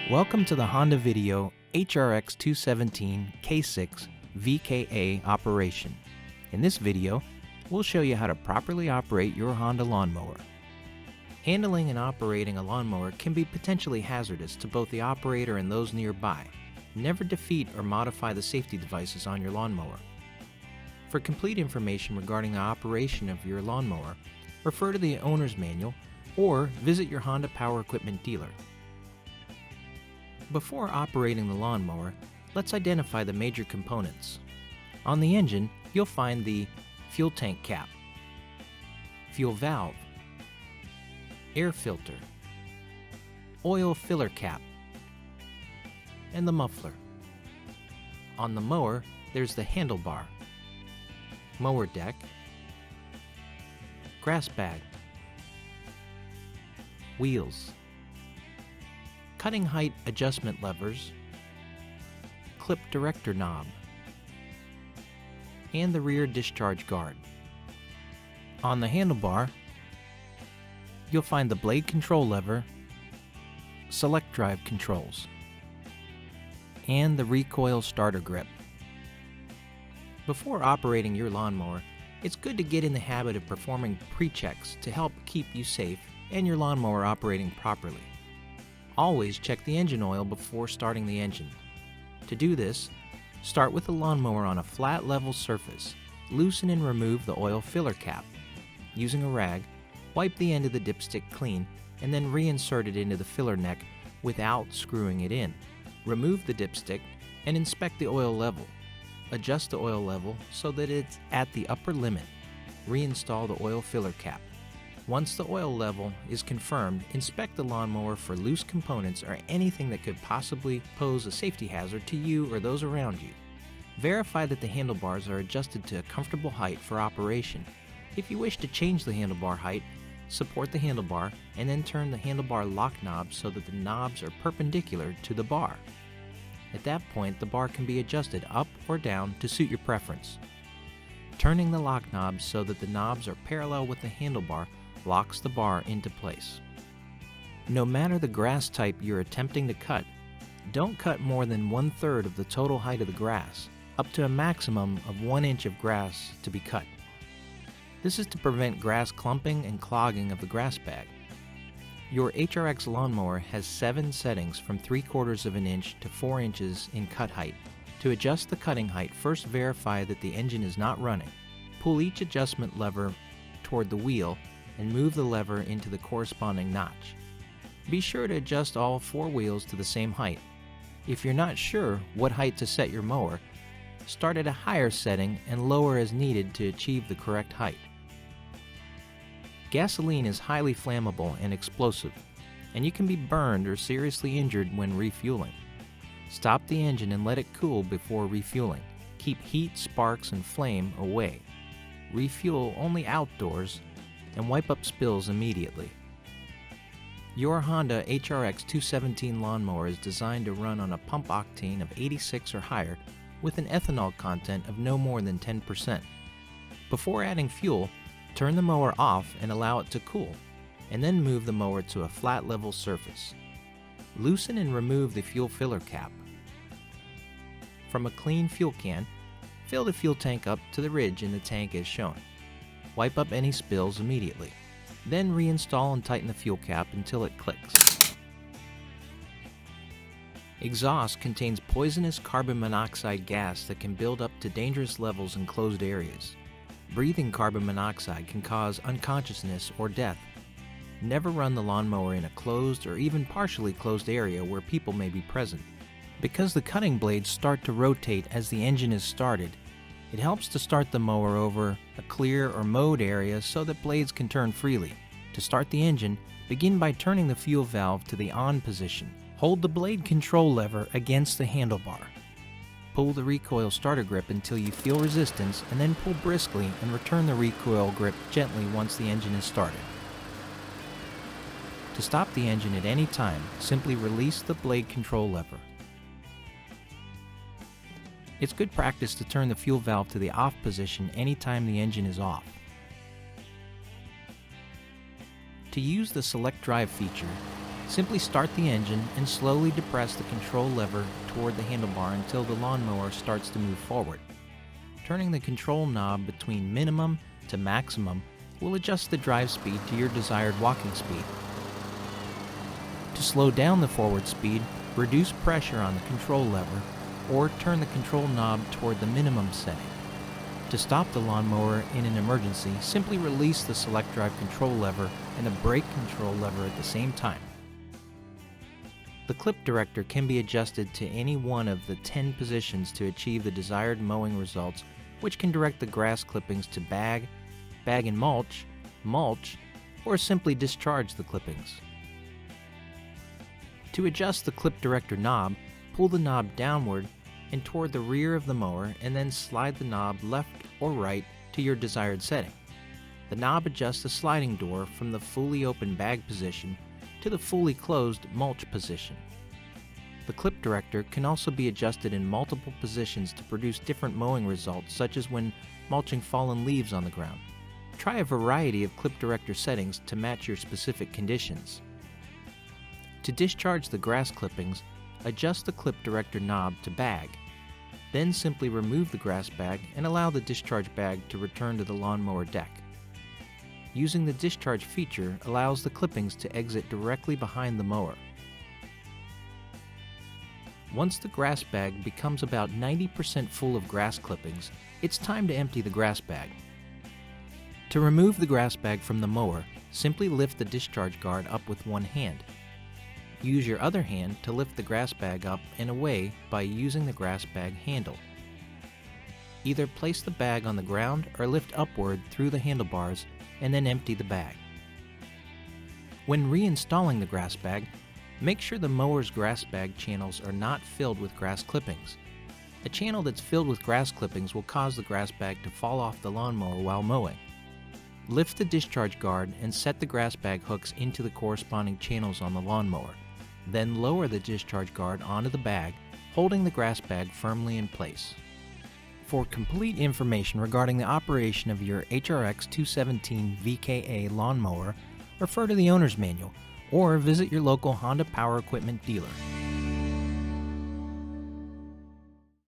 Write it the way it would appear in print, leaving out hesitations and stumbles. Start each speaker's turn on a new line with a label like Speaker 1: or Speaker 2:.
Speaker 1: Welcome to the Honda Video HRX217 K6 VKA Operation. In this video, we'll show you how to properly operate your Honda lawnmower. Handling and operating a lawnmower can be potentially hazardous to both the operator and those nearby. Never defeat or modify the safety devices on your lawnmower. For complete information regarding the operation of your lawnmower, refer to the owner's manual or visit your Honda Power Equipment dealer. Before operating the lawnmower, let's identify the major components. On the engine, you'll find the fuel tank cap, fuel valve, air filter, oil filler cap, and the muffler. On the mower, there's the handlebar, mower deck, grass bag, wheels, cutting height adjustment levers, clip director knob, and the rear discharge guard. On the handlebar, you'll find the blade control lever, select drive controls, and the recoil starter grip. Before operating your lawnmower, it's good to get in the habit of performing pre-checks to help keep you safe and your lawnmower operating properly. Always check the engine oil before starting the engine. To do this, start with the lawnmower on a flat level surface. Loosen and remove the oil filler cap. Using a rag, wipe the end of the dipstick clean and then reinsert it into the filler neck without screwing it in. Remove the dipstick and inspect the oil level. Adjust the oil level so that it's at the upper limit. Reinstall the oil filler cap. Once the oil level is confirmed, inspect the lawnmower for loose components or anything that could possibly pose a safety hazard to you or those around you. Verify that the handlebars are adjusted to a comfortable height for operation. If you wish to change the handlebar height, support the handlebar and then turn the handlebar lock knob so that the knobs are perpendicular to the bar. At that point, the bar can be adjusted up or down to suit your preference. Turning the lock knobs so that the knobs are parallel with the handlebar locks the bar into place. No matter the grass type you're attempting to cut, don't cut more than 1/3 of the total height of the grass, up to a maximum of 1 inch of grass to be cut. This is to prevent grass clumping and clogging of the grass bag. Your HRX lawnmower has 7 settings from 3/4 of an inch to 4 inches in cut height. To adjust the cutting height, first verify that the engine is not running. Pull each adjustment lever toward the wheel and move the lever into the corresponding notch. Be sure to adjust all 4 wheels to the same height. If you're not sure what height to set your mower, start at a higher setting and lower as needed to achieve the correct height. Gasoline is highly flammable and explosive, and you can be burned or seriously injured when refueling. Stop the engine and let it cool before refueling. Keep heat, sparks, and flame away. Refuel only outdoors and wipe up spills immediately. Your Honda HRX217 lawnmower is designed to run on a pump octane of 86 or higher with an ethanol content of no more than 10%. Before adding fuel, turn the mower off and allow it to cool, and then move the mower to a flat level surface. Loosen and remove the fuel filler cap. From a clean fuel can, fill the fuel tank up to the ridge in the tank as shown. Wipe up any spills immediately. Then reinstall and tighten the fuel cap until it clicks. Exhaust contains poisonous carbon monoxide gas that can build up to dangerous levels in closed areas. Breathing carbon monoxide can cause unconsciousness or death. Never run the lawnmower in a closed or even partially closed area where people may be present. Because the cutting blades start to rotate as the engine is started, it helps to start the mower over a clear or mowed area so that blades can turn freely. To start the engine, begin by turning the fuel valve to the on position. Hold the blade control lever against the handlebar. Pull the recoil starter grip until you feel resistance and then pull briskly and return the recoil grip gently once the engine is started. To stop the engine at any time, simply release the blade control lever. It's good practice to turn the fuel valve to the off position anytime the engine is off. To use the select drive feature, Simply start the engine and slowly depress the control lever toward the handlebar until the lawnmower starts to move forward. Turning the control knob between minimum to maximum will adjust the drive speed to your desired walking speed. To slow down the forward speed, reduce pressure on the control lever or turn the control knob toward the minimum setting. To stop the lawnmower in an emergency, simply release the select drive control lever and the brake control lever at the same time. The clip director can be adjusted to any one of the 10 positions to achieve the desired mowing results, which can direct the grass clippings to bag and mulch, or simply discharge the clippings. To adjust the clip director knob, pull the knob downward and toward the rear of the mower and then slide the knob left or right to your desired setting. The knob adjusts the sliding door from the fully open bag position to the fully closed mulch position. The clip director can also be adjusted in multiple positions to produce different mowing results, such as when mulching fallen leaves on the ground. Try a variety of clip director settings to match your specific conditions. To discharge the grass clippings, adjust the clip director knob to bag. Then simply remove the grass bag and allow the discharge bag to return to the lawnmower deck. Using the discharge feature allows the clippings to exit directly behind the mower. Once the grass bag becomes about 90% full of grass clippings, it's time to empty the grass bag. To remove the grass bag from the mower, simply lift the discharge guard up with one hand. Use your other hand to lift the grass bag up and away by using the grass bag handle. Either place the bag on the ground or lift upward through the handlebars and then empty the bag. When reinstalling the grass bag, make sure the mower's grass bag channels are not filled with grass clippings. A channel that's filled with grass clippings will cause the grass bag to fall off the lawnmower while mowing. Lift the discharge guard and set the grass bag hooks into the corresponding channels on the lawnmower. Then lower the discharge guard onto the bag, holding the grass bag firmly in place. For complete information regarding the operation of your HRX217 VKA lawnmower, refer to the owner's manual or visit your local Honda Power Equipment dealer.